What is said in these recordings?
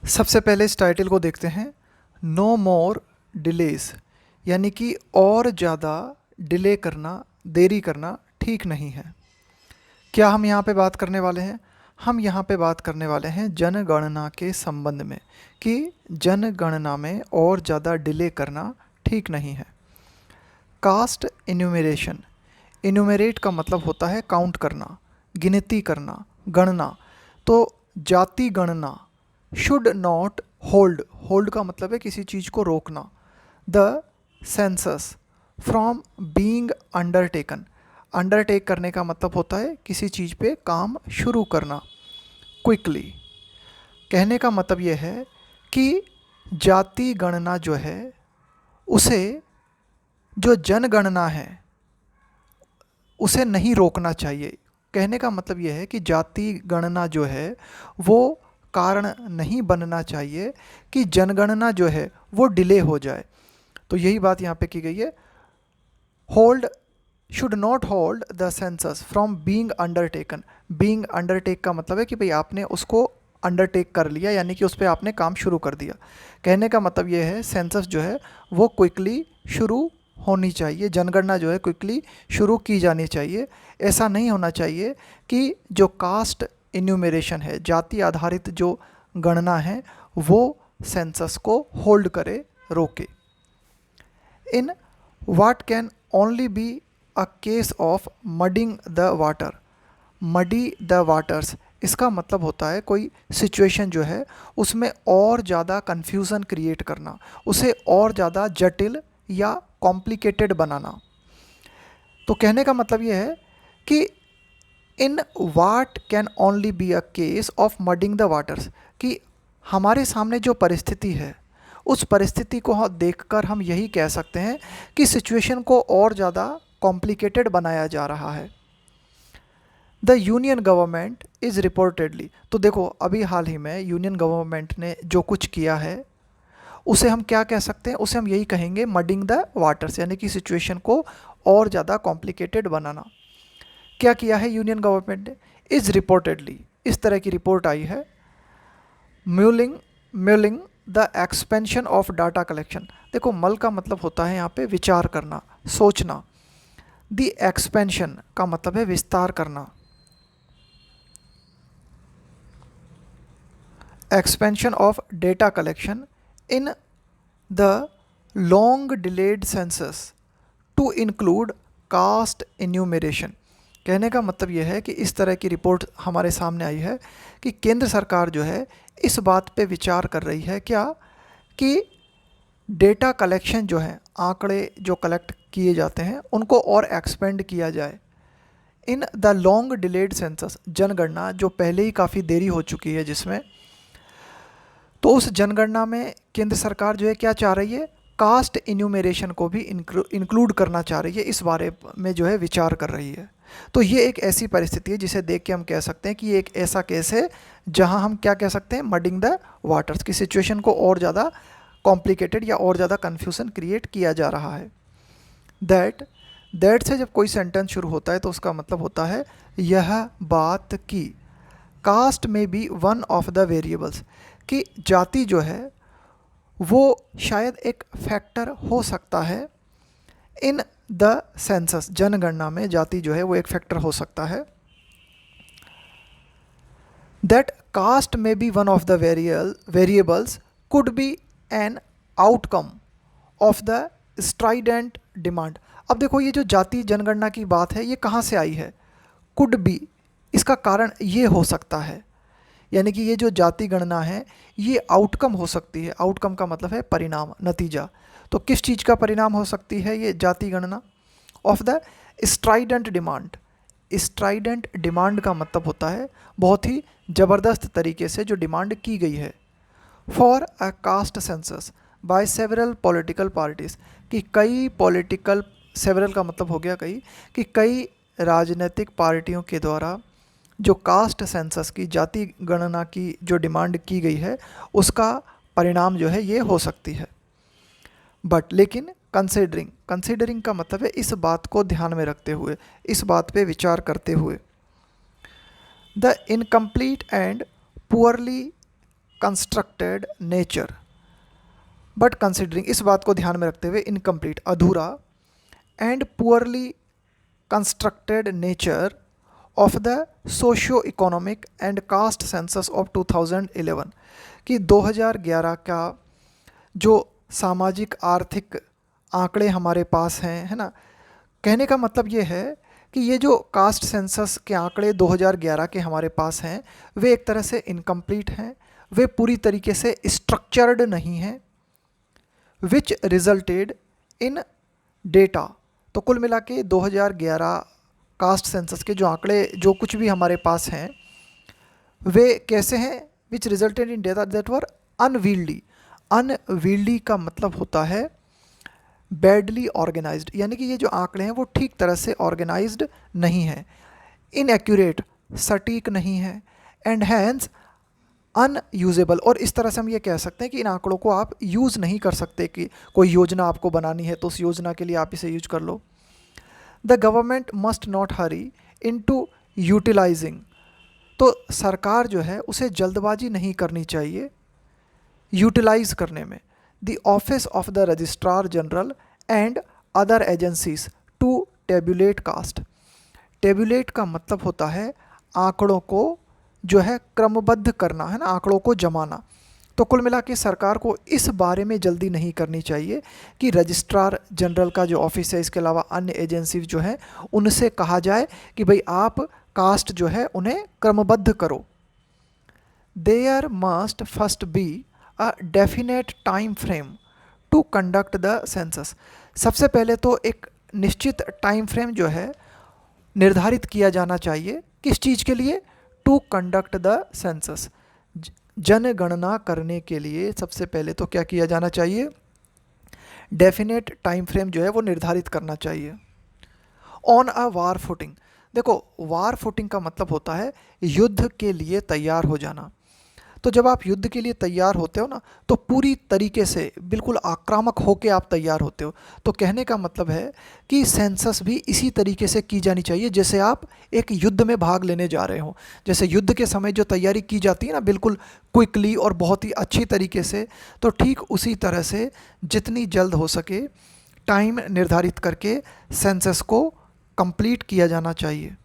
सबसे पहले इस टाइटल को देखते हैं। नो मोर डिलेज, यानी कि और ज़्यादा डिले करना, देरी करना ठीक नहीं है। क्या हम यहाँ पे बात करने वाले हैं? हम यहाँ पे बात करने वाले हैं जनगणना के संबंध में कि जनगणना में और ज़्यादा डिले करना ठीक नहीं है। कास्ट इन्यूमरेशन, इन्यूमरेट का मतलब होता है काउंट करना, गिनती करना, गणना। तो जाति गणना शुड नॉट होल्ड, होल्ड का मतलब है किसी चीज़ को रोकना, the census from being undertaken, undertake करने का मतलब होता है किसी चीज़ पे काम शुरू करना, क्विकली। कहने का मतलब यह है कि जाति गणना जो है उसे, जो जनगणना है उसे नहीं रोकना चाहिए। कहने का मतलब यह है कि जाति गणना जो है वो कारण नहीं बनना चाहिए कि जनगणना जो है वो डिले हो जाए। तो यही बात यहाँ पे की गई है। Hold, should not hold the census from being undertaken. Being undertake का मतलब है कि भाई आपने उसको अंडरटेक कर लिया, यानी कि उस पर आपने काम शुरू कर दिया। कहने का मतलब ये है सेंसस जो है वो क्विकली शुरू होनी चाहिए, जनगणना जो है क्विकली शुरू की जानी चाहिए। ऐसा नहीं होना चाहिए कि जो कास्ट इन्यूमरेशन है, जाति आधारित जो गणना है, वो सेंसस को होल्ड करे, रोके। इन what can only be a case of mudding the water, muddy the waters, इसका मतलब होता है कोई सिचुएशन जो है उसमें और ज़्यादा कन्फ्यूज़न क्रिएट करना, उसे और ज़्यादा जटिल या कॉम्प्लिकेटेड बनाना। तो कहने का मतलब ये है कि in what can only be a case of muddying the waters, कि हमारे सामने जो परिस्थिति है उस परिस्थिति को देखकर हम यही कह सकते हैं कि सिचुएशन को और ज़्यादा कॉम्प्लिकेटेड बनाया जा रहा है। The union government is reportedly, तो देखो अभी हाल ही में यूनियन गवर्नमेंट ने जो कुछ किया है उसे हम क्या कह सकते हैं? उसे हम यही कहेंगे मडिंग द वाटर्स, यानी कि सिचुएशन को और ज़्यादा कॉम्प्लिकेटेड बनाना। क्या किया है यूनियन गवर्नमेंट ने? इज़ रिपोर्टेडली, इस तरह की रिपोर्ट आई है। Mewling the expansion of data collection, देखो मल का मतलब होता है यहाँ पे विचार करना, सोचना। द एक्सपेंशन का मतलब है विस्तार करना, expansion of data collection in the long delayed census to include caste enumeration. कहने का मतलब यह है कि इस तरह की रिपोर्ट हमारे सामने आई है कि केंद्र सरकार जो है इस बात पे विचार कर रही है क्या, कि डेटा कलेक्शन जो है, आंकड़े जो कलेक्ट किए जाते हैं उनको और एक्सपेंड किया जाए। इन द लॉन्ग डिलेड सेंसस, जनगणना जो पहले ही काफ़ी देरी हो चुकी है जिसमें, तो उस जनगणना में केंद्र सरकार जो है क्या चाह रही है? कास्ट इन्यूमरेशन को भी इंक्लूड करना चाह रही है, इस बारे में जो है विचार कर रही है। तो ये एक ऐसी परिस्थिति है जिसे देख के हम कह सकते हैं कि ये एक ऐसा केस है जहां हम क्या कह सकते हैं? मडिंग द वाटर्स, की सिचुएशन को और ज़्यादा कॉम्प्लिकेटेड या और ज़्यादा कन्फ्यूजन क्रिएट किया जा रहा है। दैट से जब कोई सेंटेंस शुरू होता है तो उसका मतलब होता है यह बात की। Caste may be one of the variables, कि जाति जो है वो शायद एक फैक्टर हो सकता है इन द सेंसस, जनगणना में जाति जो है वो एक फैक्टर हो सकता है। That caste may be one of the variables could be an outcome of the strident demand. अब देखो ये जो जाति जनगणना की बात है ये कहाँ से आई है? कुड बी, इसका कारण ये हो सकता है, यानी कि ये जो जाति गणना है ये आउटकम हो सकती है। आउटकम का मतलब है परिणाम, नतीजा। तो किस चीज़ का परिणाम हो सकती है ये जाति गणना? Of the strident demand. Strident demand का मतलब होता है बहुत ही ज़बरदस्त तरीके से जो डिमांड की गई है। For a caste census by several political parties, कि कई पॉलिटिकल, सेवरल का मतलब हो गया कई, कि कई राजनीतिक पार्टियों के द्वारा जो कास्ट सेंसस की, जाति गणना की जो डिमांड की गई है उसका परिणाम जो है ये हो सकती है। बट लेकिन कंसिडरिंग का मतलब है इस बात को ध्यान में रखते हुए, इस बात पे विचार करते हुए। The incomplete and poorly constructed nature, but considering, इस बात को ध्यान में रखते हुए, इनकम्प्लीट अधूरा and poorly constructed nature of the socio economic and caste census of 2011, कि 2011 का जो सामाजिक आर्थिक आंकड़े हमारे पास हैं, है ना, कहने का मतलब ये है कि ये जो कास्ट सेंसस के आंकड़े 2011 के हमारे पास हैं वे एक तरह से इनकम्प्लीट हैं, वे पूरी तरीके से स्ट्रक्चर्ड नहीं हैं, विच रिजल्टेड इन डेटा। तो कुल मिला के 2011 कास्ट सेंसस के जो आंकड़े जो कुछ भी हमारे पास हैं वे कैसे हैं, which resulted in data that were unwieldy. Unwieldy का मतलब होता है बैडली ऑर्गेनाइज्ड, यानी कि ये जो आंकड़े हैं वो ठीक तरह से ऑर्गेनाइज्ड नहीं हैं, इनएक्यूरेट, सटीक नहीं है, एंड हैंस अनयूजेबल। और इस तरह से हम ये कह सकते हैं कि इन आंकड़ों को आप यूज़ नहीं कर सकते, कि कोई योजना आपको बनानी है तो उस योजना के लिए आप इसे यूज कर लो। The government must not hurry into utilising, तो सरकार जो है उसे जल्दबाजी नहीं करनी चाहिए यूटिलाइज करने में। The office of the registrar general and other agencies to tabulate caste. Tabulate का मतलब होता है आंकड़ों को जो है क्रमबद्ध करना, है ना, आंकड़ों को जमाना। तो कुल मिला के सरकार को इस बारे में जल्दी नहीं करनी चाहिए कि रजिस्ट्रार जनरल का जो ऑफिस है, इसके अलावा अन्य एजेंसी जो है उनसे कहा जाए कि भाई आप कास्ट जो है उन्हें क्रमबद्ध करो। There must first be a definite time frame to conduct the census. सबसे पहले तो एक निश्चित टाइम फ्रेम जो है निर्धारित किया जाना चाहिए, किस चीज़ के लिए, टू कंडक्ट द सेंसस, जनगणना करने के लिए सबसे पहले तो क्या किया जाना चाहिए, डेफिनेट टाइम फ्रेम जो है वो निर्धारित करना चाहिए। ऑन अ वार फुटिंग, देखो वार फुटिंग का मतलब होता है युद्ध के लिए तैयार हो जाना। तो जब आप युद्ध के लिए तैयार होते हो ना तो पूरी तरीके से बिल्कुल आक्रामक होकर आप तैयार होते हो। तो कहने का मतलब है कि सेंसस भी इसी तरीके से की जानी चाहिए जैसे आप एक युद्ध में भाग लेने जा रहे हो। जैसे युद्ध के समय जो तैयारी की जाती है ना बिल्कुल क्विकली और बहुत ही अच्छी तरीके से, तो ठीक उसी तरह से जितनी जल्द हो सके टाइम निर्धारित करके सेंसस को कंप्लीट किया जाना चाहिए।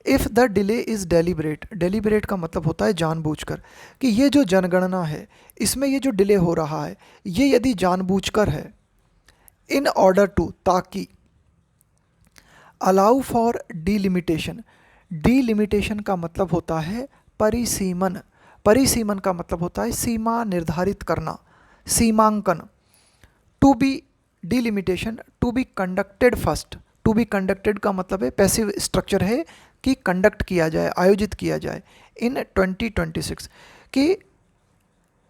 If the delay is deliberate, deliberate का मतलब होता है जानबूझकर, कि ये जो जनगणना है इसमें ये जो डिले हो रहा है ये यदि जानबूझकर है, इन ऑर्डर टू, ताकि, अलाउ फॉर डीलिमिटेशन, डीलिमिटेशन का मतलब होता है परिसीमन, परिसीमन का मतलब होता है सीमा निर्धारित करना, सीमांकन। To be delimitation to be conducted first, to be conducted का मतलब है पैसिव स्ट्रक्चर है कि कंडक्ट किया जाए, आयोजित किया जाए इन 2026, कि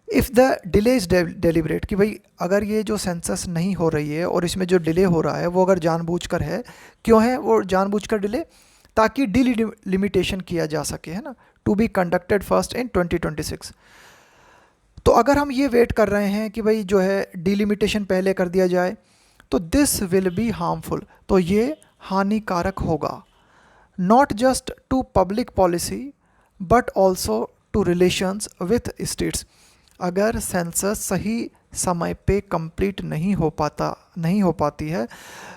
if the delay is deliberate, कि भाई अगर ये जो सेंसस नहीं हो रही है और इसमें जो डिले हो रहा है वो अगर जानबूझकर है, क्यों है वो जानबूझकर डिले, ताकि डिलिमिटेशन किया जा सके, है ना, to be conducted first in 2026। तो अगर हम ये वेट कर रहे हैं कि भाई जो है डिलिमिटेशन पहले कर दिया जाए तो दिस विल बी हार्मफुल, तो ये हानिकारक होगा, not just to public policy but also to relations with states. अगर सेंसस सही समय पे कंप्लीट नहीं हो पाती है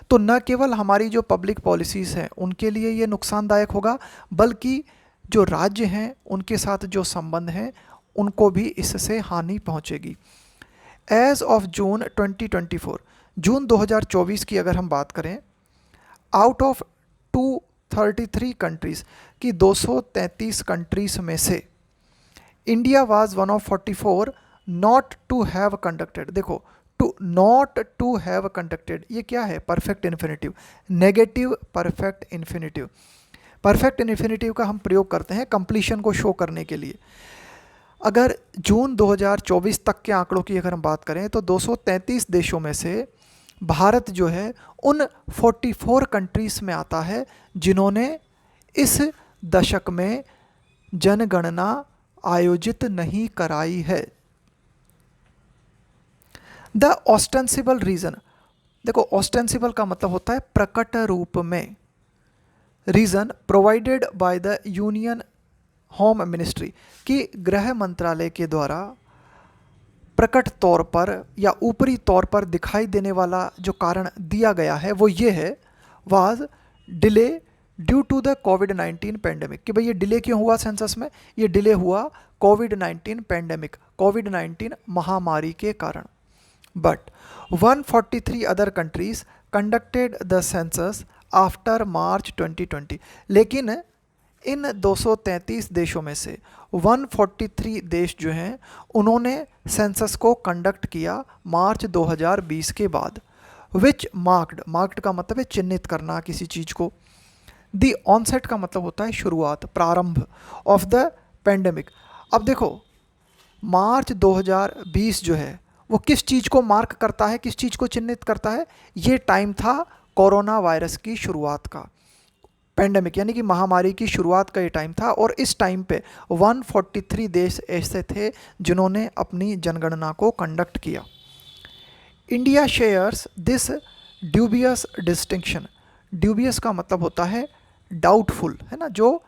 तो न केवल हमारी जो पब्लिक पॉलिसीज़ हैं उनके लिए ये नुकसानदायक होगा, बल्कि जो राज्य हैं उनके साथ जो संबंध हैं उनको भी इससे हानि पहुंचेगी। एज ऑफ जून 2024, जून 2024 की अगर हम बात करें, आउट ऑफ 233 कंट्रीज़ की 233 कंट्रीज़ में से India was one of 44 not to have conducted. देखो to not to have conducted ये क्या है, perfect infinitive, negative perfect infinitive. Perfect infinitive का हम प्रयोग करते हैं कंप्लीशन को शो करने के लिए। अगर जून 2024 तक के आंकड़ों की अगर हम बात करें तो 233 देशों में से भारत जो है उन 44 कंट्रीज़ में आता है जिन्होंने इस दशक में जनगणना आयोजित नहीं कराई है। द ऑस्टेंसिबल रीज़न, देखो ऑस्टेंसिबल का मतलब होता है प्रकट रूप में, reason provided by the union home ministry कि गृह मंत्रालय के द्वारा प्रकट तौर पर या ऊपरी तौर पर दिखाई देने वाला जो कारण दिया गया है वो ये है, was delay due to the कोविड-19 पेंडेमिक, कि भाई ये डिले क्यों हुआ सेंसस में, ये डिले हुआ कोविड-19 पेंडेमिक, कोविड-19 महामारी के कारण। But 143 other countries conducted the census after March 2020, लेकिन इन 233 देशों में से 143 देश जो हैं उन्होंने सेंसस को कंडक्ट किया मार्च 2020 के बाद। विच मार्क्ड का मतलब है चिन्हित करना किसी चीज़ को। दी ऑनसेट का मतलब होता है शुरुआत, प्रारंभ ऑफ द पेंडेमिक। अब देखो मार्च 2020 जो है वो किस चीज़ को मार्क करता है, किस चीज़ को चिन्हित करता है, ये टाइम था कोरोना वायरस की शुरुआत का, पेंडेमिक यानी कि महामारी की शुरुआत का ये टाइम था। और इस टाइम पे 143 देश ऐसे थे जिन्होंने अपनी जनगणना को कंडक्ट किया। India shares this dubious distinction, dubious का मतलब होता है डाउटफुल, है ना, जो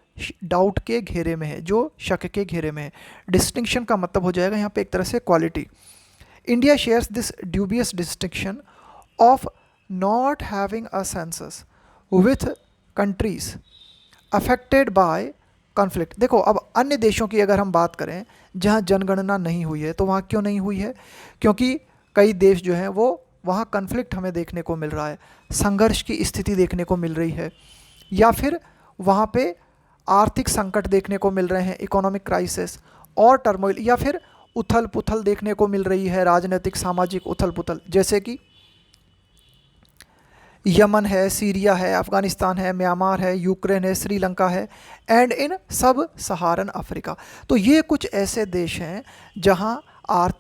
डाउट के घेरे में है, जो शक के घेरे में है। डिस्टिंक्शन का मतलब हो जाएगा यहाँ पे एक तरह से quality. India shares this dubious distinction of not having a census with countries affected by conflict. देखो अब अन्य देशों की अगर हम बात करें जहाँ जनगणना नहीं हुई है, तो वहाँ क्यों नहीं हुई है, क्योंकि कई देश जो हैं वो वहाँ कॉन्फ्लिक्ट हमें देखने को मिल रहा है, संघर्ष की स्थिति देखने को मिल रही है, या फिर वहाँ पे आर्थिक संकट देखने को मिल रहे हैं, इकोनॉमिक क्राइसिस और टर्मोइल, या फिर उथल पुथल देखने को मिल रही है, राजनीतिक सामाजिक उथल पुथल, जैसे कि यमन है, सीरिया है, अफ़गानिस्तान है, म्यांमार है, यूक्रेन है, श्रीलंका है, एंड इन सब सहारन अफ्रीका। तो ये कुछ ऐसे देश हैं जहाँ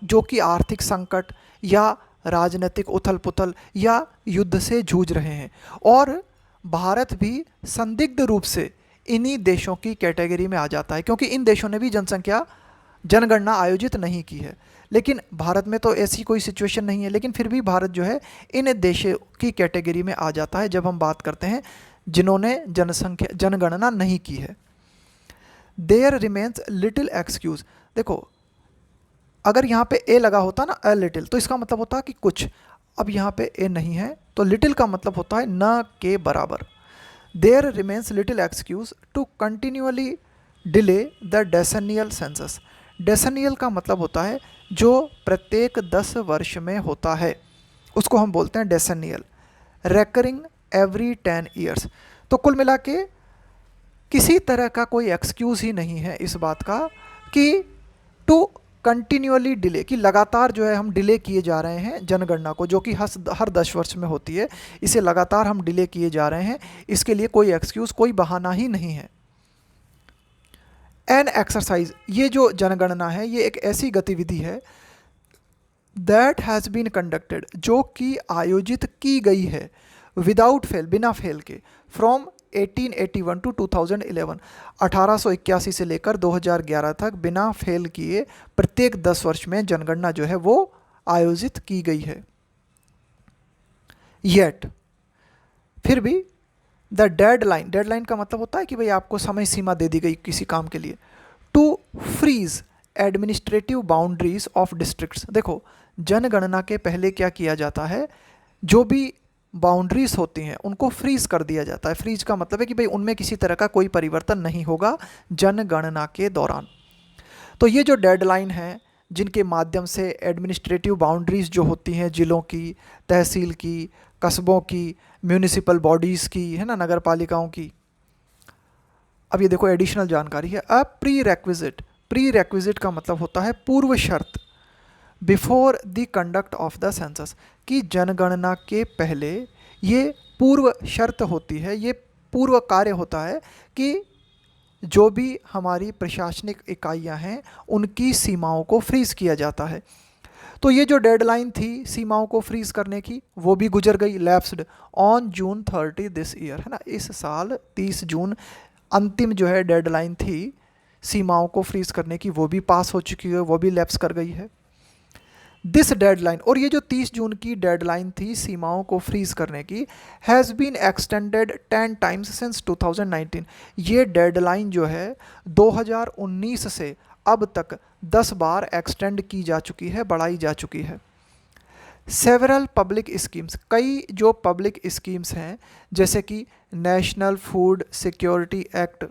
जो कि आर्थिक संकट या राजनीतिक उथल पुथल या युद्ध से जूझ रहे हैं, और भारत भी संदिग्ध रूप से इन्हीं देशों की कैटेगरी में आ जाता है, क्योंकि इन देशों ने भी जनगणना आयोजित नहीं की है। लेकिन भारत में तो ऐसी कोई सिचुएशन नहीं है, लेकिन फिर भी भारत जो है इन देशों की कैटेगरी में आ जाता है जब हम बात करते हैं जिन्होंने जनगणना नहीं की है। There remains little excuse. देखो अगर यहाँ पे ए लगा होता ना, अ लिटिल, तो इसका मतलब होता है कि कुछ। अब यहाँ पे ए नहीं है तो लिटिल का मतलब होता है न के बराबर। There remains little excuse to continually delay the decennial census. Decennial का मतलब होता है जो प्रत्येक 10 वर्ष में होता है, उसको हम बोलते हैं डेसेनियल। Recurring every 10 years. तो कुल मिला के किसी तरह का कोई एक्सक्यूज़ ही नहीं है इस बात का कि टू कंटिन्यूअली डिले, कि लगातार जो है हम डिले किए जा रहे हैं जनगणना को, जो कि हर 10 वर्ष में होती है, इसे लगातार हम डिले किए जा रहे हैं, इसके लिए कोई एक्सक्यूज़, कोई बहाना ही नहीं है। एन एक्सरसाइज, ये जो जनगणना है ये एक ऐसी गतिविधि है दैट हैज़ बीन कंडक्टेड, जो कि आयोजित की गई है विदाउट फेल, बिना फेल के, फ्रॉम 1881 टू 2011, 1881 से लेकर 2011 तक बिना फेल किए प्रत्येक 10 वर्ष में जनगणना जो है वो आयोजित की गई है। येट फिर भी द डेडलाइन, डेडलाइन का मतलब होता है कि भाई आपको समय सीमा दे दी गई किसी काम के लिए, to freeze administrative boundaries of districts. देखो जनगणना के पहले क्या किया जाता है, जो भी बाउंड्रीज होती हैं उनको फ्रीज कर दिया जाता है। फ्रीज का मतलब है कि भाई उनमें किसी तरह का कोई परिवर्तन नहीं होगा जनगणना के दौरान। तो ये जो डेडलाइन है जिनके माध्यम से एडमिनिस्ट्रेटिव बाउंड्रीज जो होती हैं जिलों की, तहसील की, कस्बों की, म्यूनिसिपल बॉडीज़ की, है ना, नगर पालिकाओं की। अब ये देखो एडिशनल जानकारी है, अ प्री रेक्विजिट, प्री रेक्विजिट का मतलब होता है पूर्व शर्त, before the conduct of the census, कि जनगणना के पहले ये पूर्व शर्त होती है, ये पूर्व कार्य होता है कि जो भी हमारी प्रशासनिक इकाइयां हैं उनकी सीमाओं को फ्रीज किया जाता है। तो ये जो डेडलाइन थी सीमाओं को फ्रीज करने की वो भी गुजर गई, lapsed on June 30 this year, है ना, इस साल 30 जून अंतिम जो है डेडलाइन थी सीमाओं को फ्रीज करने की, वो भी पास हो चुकी है, वो भी लैप्स कर गई है। दिस डेडलाइन, और ये जो 30 जून की डेडलाइन थी सीमाओं को फ्रीज करने की, has been extended 10 times since 2019। ये डेडलाइन जो है 2019 से अब तक 10 बार एक्सटेंड की जा चुकी है, बढ़ाई जा चुकी है। सेवरल पब्लिक स्कीम्स, कई जो पब्लिक स्कीम्स हैं जैसे कि national food security act,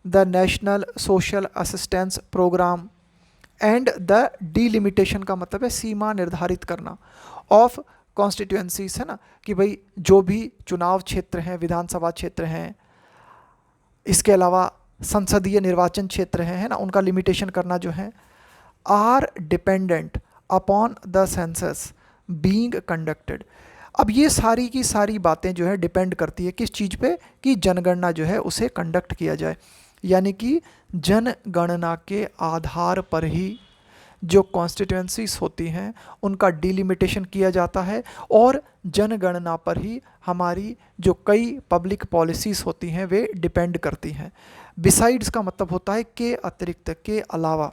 the national social assistance programme and the delimitation का मतलब है सीमा निर्धारित करना ऑफ कॉन्स्टिट्यूएंसीज, है ना, कि भाई जो भी चुनाव क्षेत्र हैं, विधानसभा क्षेत्र हैं, इसके अलावा संसदीय निर्वाचन क्षेत्र हैं, है ना, उनका लिमिटेशन करना जो है, are dependent upon the census being conducted. अब ये सारी की सारी बातें जो है डिपेंड करती है किस चीज़ पे, कि जनगणना जो है उसे कंडक्ट किया जाए, यानी कि जनगणना के आधार पर ही जो कॉन्स्टिट्यूएंसीज होती हैं उनका डिलिमिटेशन किया जाता है, और जनगणना पर ही हमारी जो कई पब्लिक पॉलिसीज़ होती हैं वे डिपेंड करती हैं। बिसाइड्स का मतलब होता है के अतिरिक्त, के अलावा।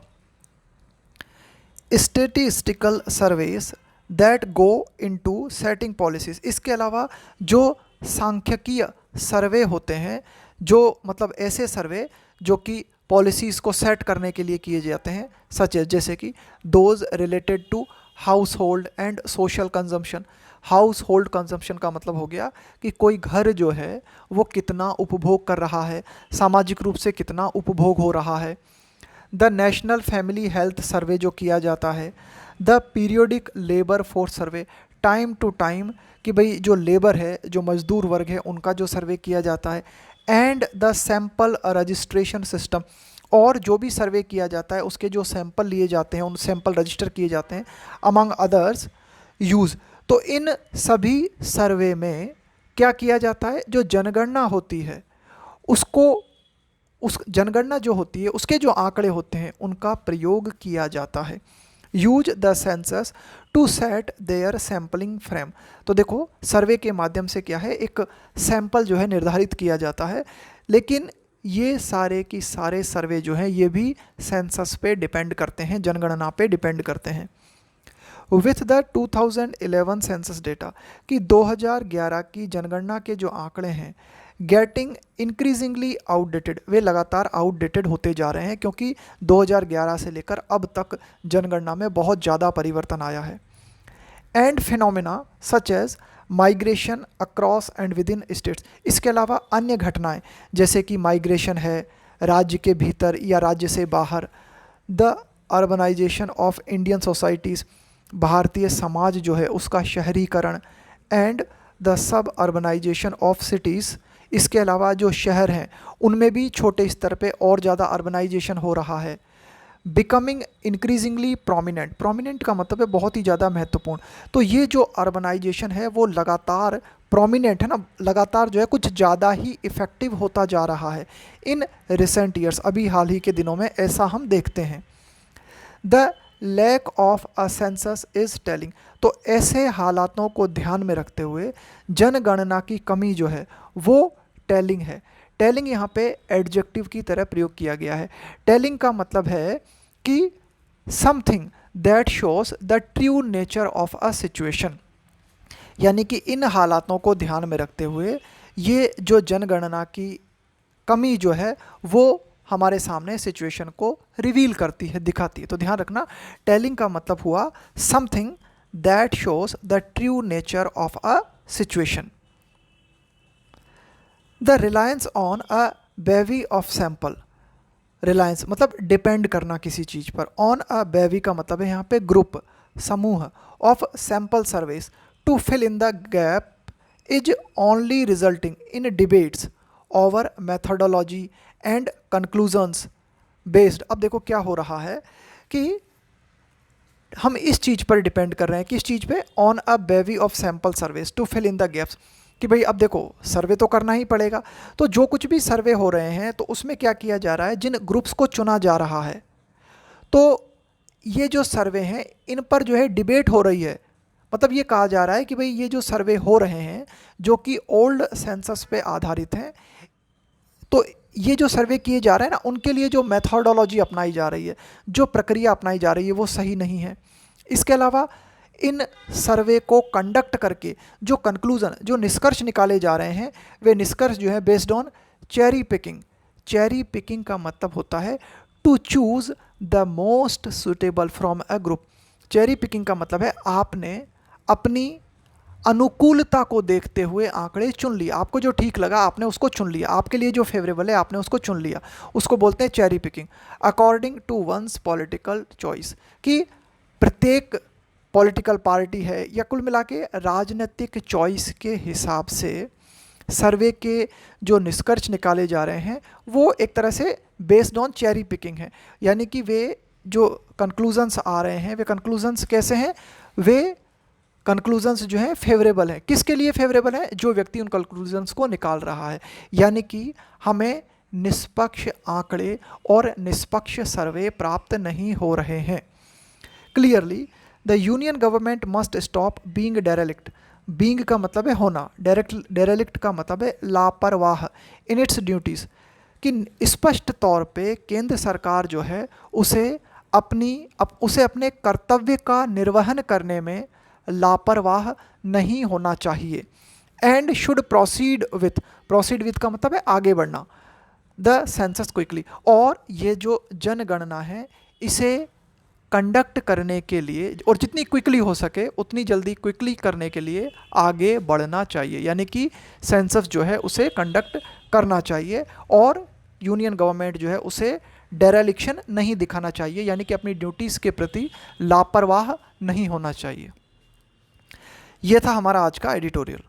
Statistical surveys that go into setting policies, इसके अलावा जो सांख्यिकीय सर्वे होते हैं, जो मतलब ऐसे सर्वे जो कि पॉलिसीज़ को सेट करने के लिए किए जाते हैं, सच जैसे कि those related to household and social consumption. Household consumption का मतलब हो गया कि कोई घर जो है वो कितना उपभोग कर रहा है, सामाजिक रूप से कितना उपभोग हो रहा है। The national family health survey जो किया जाता है, the periodic labour force survey, time to time कि भाई जो लेबर है, जो मजदूर वर्ग है, उनका जो सर्वे किया जाता है, and the sample registration system, और जो भी सर्वे किया जाता है उसके जो सैंपल लिए जाते हैं, उन सैंपल रजिस्टर किए जाते हैं, अमंग अदर्स यूज़। तो इन सभी सर्वे में क्या किया जाता है, जो जनगणना होती है उसको, उस जनगणना जो होती है उसके जो आंकड़े होते हैं उनका प्रयोग किया जाता है। Use the census to set their sampling frame, तो देखो सर्वे के माध्यम से क्या है, एक सैंपल जो है निर्धारित किया जाता है, लेकिन ये सारे की सारे सर्वे जो हैं ये भी सेंसस पे डिपेंड करते हैं, जनगणना पे डिपेंड करते हैं। विथ द 2011 सेंसस डेटा, कि 2011 की जनगणना के जो आंकड़े हैं गेटिंग इंक्रीजिंगली आउटडेटेड, वे लगातार आउटडेटेड होते जा रहे हैं, क्योंकि 2011 से लेकर अब तक जनगणना में बहुत ज़्यादा परिवर्तन आया है। And phenomena such as migration across and within states, इसके अलावा अन्य घटनाएं जैसे कि माइग्रेशन है राज्य के भीतर या राज्य से बाहर, the urbanisation of Indian societies, भारतीय समाज जो है उसका शहरीकरण, and the sub urbanisation of cities, इसके अलावा जो शहर हैं उनमें भी छोटे स्तर पे और ज़्यादा अर्बनाइजेशन हो रहा है। बिकमिंग इंक्रीजिंगली प्रोमिनेंट, प्रोमिनेंट का मतलब है बहुत ही ज़्यादा महत्वपूर्ण, तो ये जो अर्बनाइजेशन है वो लगातार प्रोमिनेंट है ना, लगातार जो है कुछ ज़्यादा ही इफ़ेक्टिव होता जा रहा है इन रिसेंट ईयर्स, अभी हाल ही के दिनों में ऐसा हम देखते हैं। The lack of a census is telling, तो ऐसे हालातों को ध्यान में रखते हुए जनगणना की कमी जो है वो टेलिंग है। टेलिंग यहाँ पे एडजेक्टिव की तरह प्रयोग किया गया है। टेलिंग का मतलब है कि something that shows the true nature of a situation, यानी कि इन हालातों को ध्यान में रखते हुए ये जो जनगणना की कमी जो है वो हमारे सामने सिचुएशन को रिवील करती है, दिखाती है। तो ध्यान रखना, टेलिंग का मतलब हुआ something that shows the true nature of a situation. The reliance on a bevy of sample, reliance मतलब डिपेंड करना किसी चीज़ पर, ऑन अ बेवी का मतलब है यहाँ पे ग्रुप, समूह, of sample surveys to fill in the gap is only resulting in debates over methodology and conclusions based. अब देखो क्या हो रहा है कि हम इस चीज़ पर डिपेंड कर रहे हैं, किस चीज़ पे, on a bevy of sample surveys to fill in the gaps, कि भाई अब देखो सर्वे तो करना ही पड़ेगा, तो जो कुछ भी सर्वे हो रहे हैं तो उसमें क्या किया जा रहा है, जिन ग्रुप्स को चुना जा रहा है, तो ये जो सर्वे हैं इन पर जो है डिबेट हो रही है। मतलब ये कहा जा रहा है कि भाई ये जो सर्वे हो रहे हैं जो कि ओल्ड सेंसस पे आधारित हैं, तो ये जो सर्वे किए जा रहे हैं ना उनके लिए जो मेथोडोलॉजी अपनाई जा रही है, जो प्रक्रिया अपनाई जा रही है वो सही नहीं है। इसके अलावा इन सर्वे को कंडक्ट करके जो कंक्लूजन, जो निष्कर्ष निकाले जा रहे हैं, वे निष्कर्ष जो है based on cherry picking. Cherry picking का मतलब होता है to choose the most suitable from a group. Cherry picking का मतलब है आपने अपनी अनुकूलता को देखते हुए आंकड़े चुन लिए, आपको जो ठीक लगा आपने उसको चुन लिया, आपके लिए जो फेवरेबल है आपने उसको चुन लिया, उसको बोलते हैं cherry picking. According to one's political choice, कि प्रत्येक पॉलिटिकल पार्टी है या कुल मिला के राजनीतिक चॉइस के हिसाब से सर्वे के जो निष्कर्ष निकाले जा रहे हैं वो एक तरह से बेस्ड ऑन चेरी पिकिंग है। यानी कि वे जो कंक्लूजन्स आ रहे हैं वे कंक्लूजन्स कैसे हैं, वे कंक्लूजन्स जो हैं फेवरेबल हैं। किसके लिए फेवरेबल है, जो व्यक्ति उन कंक्लूजन्स को निकाल रहा है। यानी कि हमें निष्पक्ष आंकड़े और निष्पक्ष सर्वे प्राप्त नहीं हो रहे हैं। Clearly the union government must stop being derelict. Being का मतलब है होना, डेरेलिक्ट का मतलब है लापरवाह इन इट्स ड्यूटीज़, कि स्पष्ट तौर पे केंद्र सरकार जो है उसे अपने कर्तव्य का निर्वहन करने में लापरवाह नहीं होना चाहिए। एंड शुड प्रोसीड विथ का मतलब है आगे बढ़ना, द सेंसस क्विकली, और ये जो जनगणना है इसे कंडक्ट करने के लिए और जितनी क्विकली हो सके उतनी जल्दी क्विकली करने के लिए आगे बढ़ना चाहिए। यानी कि सेंसस जो है उसे कंडक्ट करना चाहिए और यूनियन गवर्नमेंट जो है उसे डेरेलिक्शन नहीं दिखाना चाहिए, यानी कि अपनी ड्यूटीज़ के प्रति लापरवाह नहीं होना चाहिए। यह था हमारा आज का एडिटोरियल।